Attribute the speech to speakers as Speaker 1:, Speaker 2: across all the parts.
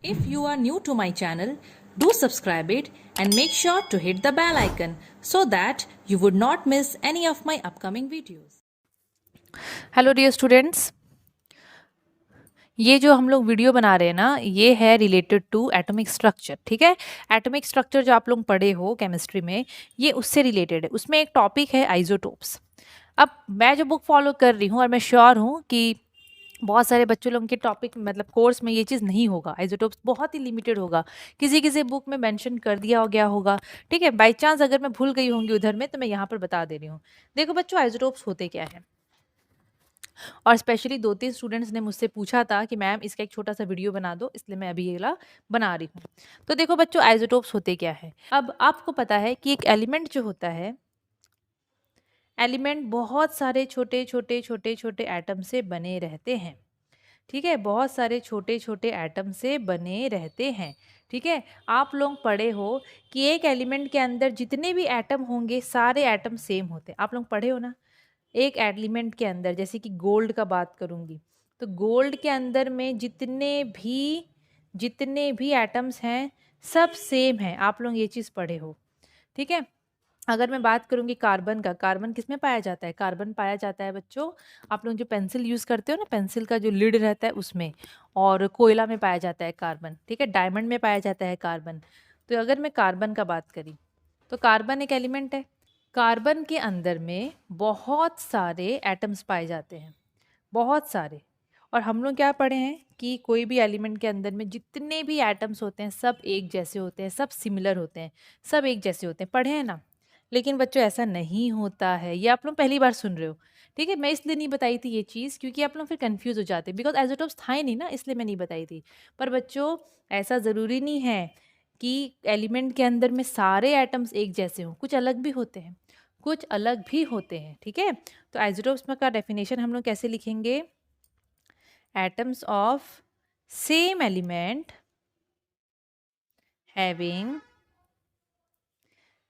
Speaker 1: If you are new to my channel, do subscribe it and make sure to hit the bell icon so that you would not miss any of my upcoming videos.
Speaker 2: Hello dear students, ये जो हम लोग video बना रहे हैं ना, ये है रिलेटेड टू एटॉमिक स्ट्रक्चर। ठीक है, एटॉमिक स्ट्रक्चर जो आप लोग पढ़े हो केमिस्ट्री में, ये उससे रिलेटेड है। उसमें एक टॉपिक है आइसोटोप्स। अब मैं जो बुक फॉलो कर रही हूँ और मैं श्योर हूँ कि बहुत सारे बच्चों लोगों के टॉपिक मतलब कोर्स में ये चीज़ नहीं होगा। आइसोटोप्स बहुत ही लिमिटेड होगा, किसी किसी बुक में मेंशन कर दिया हो गया होगा। ठीक है, बाई चांस अगर मैं भूल गई होंगी उधर में तो मैं यहाँ पर बता दे रही हूँ। देखो बच्चों, आइसोटोप्स होते क्या है, और स्पेशली 2-3 स्टूडेंट्स ने मुझसे पूछा था कि मैम इसका एक छोटा सा वीडियो बना दो, इसलिए मैं अभी ये वाला बना रही हूँ। तो देखो बच्चों, आइसोटोप्स होते क्या है। अब आपको पता है कि एक एलिमेंट जो होता है, एलिमेंट बहुत सारे छोटे छोटे छोटे छोटे एटम से बने रहते हैं। ठीक है, बहुत सारे छोटे छोटे एटम से बने रहते हैं। ठीक है, आप लोग पढ़े हो कि एक एलिमेंट के अंदर जितने भी एटम होंगे सारे एटम सेम होते हैं। आप लोग पढ़े हो ना, एक एलिमेंट के अंदर, जैसे कि गोल्ड का बात करूंगी, तो गोल्ड के अंदर में जितने भी एटम्स हैं सब सेम हैं। आप लोग ये चीज़ पढ़े हो। ठीक है, अगर मैं बात करूंगी कार्बन का, कार्बन किस में पाया जाता है? कार्बन पाया जाता है बच्चों, आप लोग जो पेंसिल यूज़ करते हो ना, पेंसिल का जो लिड रहता है उसमें, और कोयला में पाया जाता है कार्बन। ठीक है, डायमंड में पाया जाता है कार्बन। तो अगर मैं कार्बन का बात करी, तो कार्बन एक एलिमेंट है। कार्बन के अंदर में बहुत सारे एटम्स पाए जाते हैं, बहुत सारे। और हम लोग क्या पढ़े हैं कि कोई भी एलिमेंट के अंदर में जितने भी एटम्स होते हैं सब एक जैसे होते हैं, सब सिमिलर होते हैं, सब एक जैसे होते हैं, पढ़े हैं ना। लेकिन बच्चों ऐसा नहीं होता है, ये आप लोग पहली बार सुन रहे हो। ठीक है, मैं इसलिए नहीं बताई थी ये चीज़ क्योंकि आप लोग फिर कंफ्यूज हो जाते, बिकॉज आइसोटोप्स था ही नहीं ना, इसलिए मैं नहीं बताई थी। पर बच्चों, ऐसा ज़रूरी नहीं है कि एलिमेंट के अंदर में सारे एटम्स एक जैसे हों, कुछ अलग भी होते हैं, कुछ अलग भी होते हैं। ठीक है, तो आइसोटोप्स का डेफिनेशन हम लोग कैसे लिखेंगे? Atoms of same element having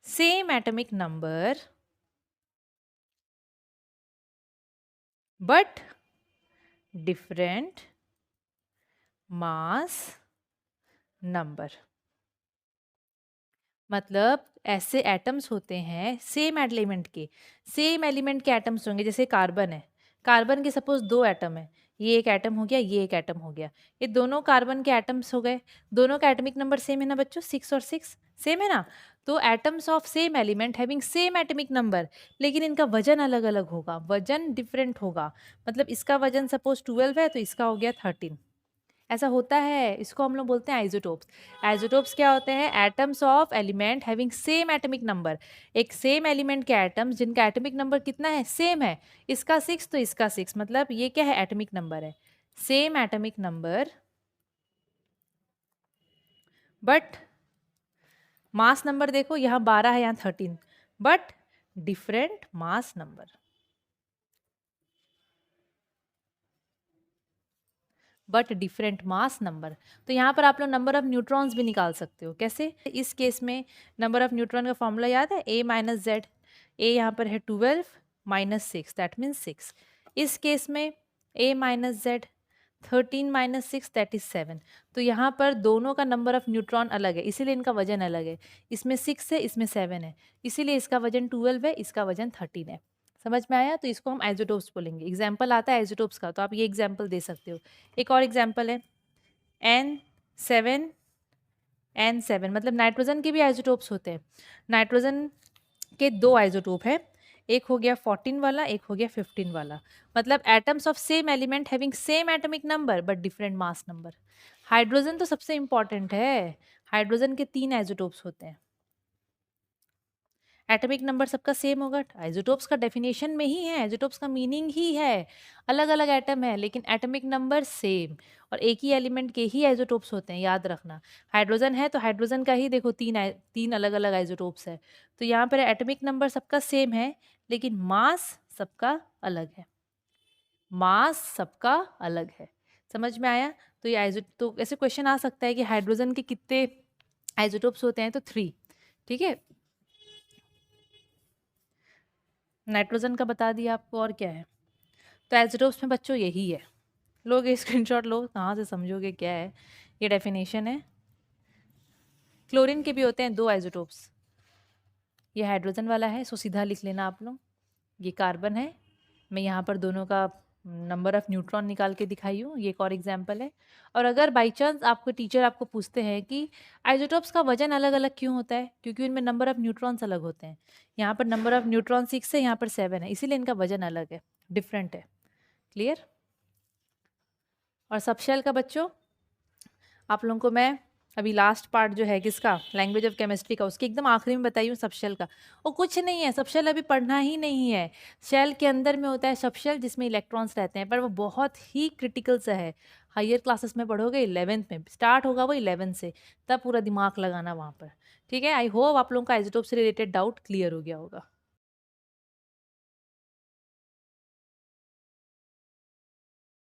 Speaker 2: same atomic number but different mass number. मतलब ऐसे एटम्स होते हैं सेम एलिमेंट के एटम्स होंगे। जैसे कार्बन है, कार्बन के सपोज 2 एटम है, ये एक एटम हो गया, ये एक एटम हो गया, ये दोनों कार्बन के एटम्स हो गए। दोनों का एटॉमिक नंबर सेम है ना बच्चों, 6 और 6 सेम है ना। तो atoms of same element having same atomic number, लेकिन इनका वजन अलग अलग होगा, वजन डिफरेंट होगा। मतलब इसका वजन सपोज 12 है तो इसका हो गया 13। ऐसा होता है, इसको हम लोग बोलते हैं आइसोटोप्स। आइसोटोप्स क्या होते हैं? Atoms of element having same atomic number. एक सेम एलिमेंट के एटम्स जिनका एटॉमिक नंबर कितना है? सेम है। इसका 6 तो इसका 6, मतलब ये क्या है? एटॉमिक नंबर है, same atomic number but mass number देखो, यहाँ 12 है, यहाँ 13, but different mass number. But different mass number. तो यहाँ पर आप लोग नंबर ऑफ न्यूट्रॉन्स भी निकाल सकते हो। कैसे? इस केस में नंबर ऑफ न्यूट्रॉन का फॉर्मूला याद है? ए माइनस जेड। ए यहाँ पर है 12 माइनस 6, दैट मीन्स 6। इस केस में A minus Z, 13 minus 6 that is 7। तो यहाँ पर दोनों का नंबर ऑफ न्यूट्रॉन अलग है, इसीलिए इनका वजन अलग है। इसमें 6 है, इसमें 7 है, इसीलिए इसका वजन 12 है, इसका वजन 13 है। समझ में आया? तो इसको हम आइसोटोप्स बोलेंगे। एग्जाम्पल आता है आइसोटोप्स का, तो आप ये एग्जाम्पल दे सकते हो। एक और एग्जाम्पल है N7 N7, मतलब नाइट्रोजन के भी आइसोटोप्स होते हैं। नाइट्रोजन के 2 आइसोटोप है, एक हो गया 14 वाला, एक हो गया 15 वाला। मतलब atoms of same element having same atomic number but different mass number. Hydrogen तो सबसे इंपॉर्टेंट है। हाइड्रोजन के 3 आइसोटोप्स होते हैं, एटॉमिक नंबर सबका सेम होगा। आइसोटोप्स का डेफिनेशन में ही है, आइसोटोप्स का मीनिंग ही है अलग अलग एटम है लेकिन एटॉमिक नंबर सेम, और एक ही एलिमेंट के ही आइसोटोप्स होते हैं, याद रखना। हाइड्रोजन है तो हाइड्रोजन का ही देखो तीन अलग अलग आइसोटोप्स है। तो यहाँ पर एटॉमिक नंबर सबका सेम है लेकिन मास सबका अलग है, मास सबका अलग है। समझ में आया? तो ये तो ऐसे क्वेश्चन आ सकता है कि हाइड्रोजन के कितने आइसोटोप्स होते हैं, तो 3। ठीक है, नाइट्रोजन का बता दिया आपको, और क्या है? तो आइसोटोप्स में बच्चों यही है। लोग स्क्रीनशॉट लो, कहाँ से समझोगे क्या है। ये डेफिनेशन है। क्लोरीन के भी होते हैं 2 आइसोटोप्स। ये हाइड्रोजन वाला है, सो सीधा लिख लेना आप लोग। ये कार्बन है, मैं यहाँ पर दोनों का नंबर ऑफ़ न्यूट्रॉन निकाल के दिखाई हूँ, ये एक और एग्जांपल है। और अगर बाय चांस आपको टीचर आपको पूछते हैं कि आइसोटोप्स का वजन अलग-अलग क्यों होता है? क्योंकि उनमें नंबर ऑफ़ न्यूट्रॉन्स अलग होते हैं। यहाँ पर नंबर ऑफ़ न्यूट्रॉन 6 है, यहाँ पर 7 है, इसीलिए इनका वजन अलग है, डिफरेंट है। क्लियर? और सबशेल का बच्चों, आप लोगों को मैं अभी लास्ट पार्ट जो है किसका, लैंग्वेज ऑफ केमिस्ट्री का, उसके एकदम आखिरी में बताई हूँ सबशेल का। वो कुछ नहीं है, सबशेल अभी पढ़ना ही नहीं है। शेल के अंदर में होता है सबशेल, जिसमें इलेक्ट्रॉन्स रहते हैं, पर वो बहुत ही क्रिटिकल सा है। हायर क्लासेस में पढ़ोगे, 11th में स्टार्ट होगा वो 11 से, तब पूरा दिमाग लगाना वहाँ पर। ठीक है, आई होप आप लोगों का आइसोटोप से रिलेटेड डाउट क्लियर हो गया होगा।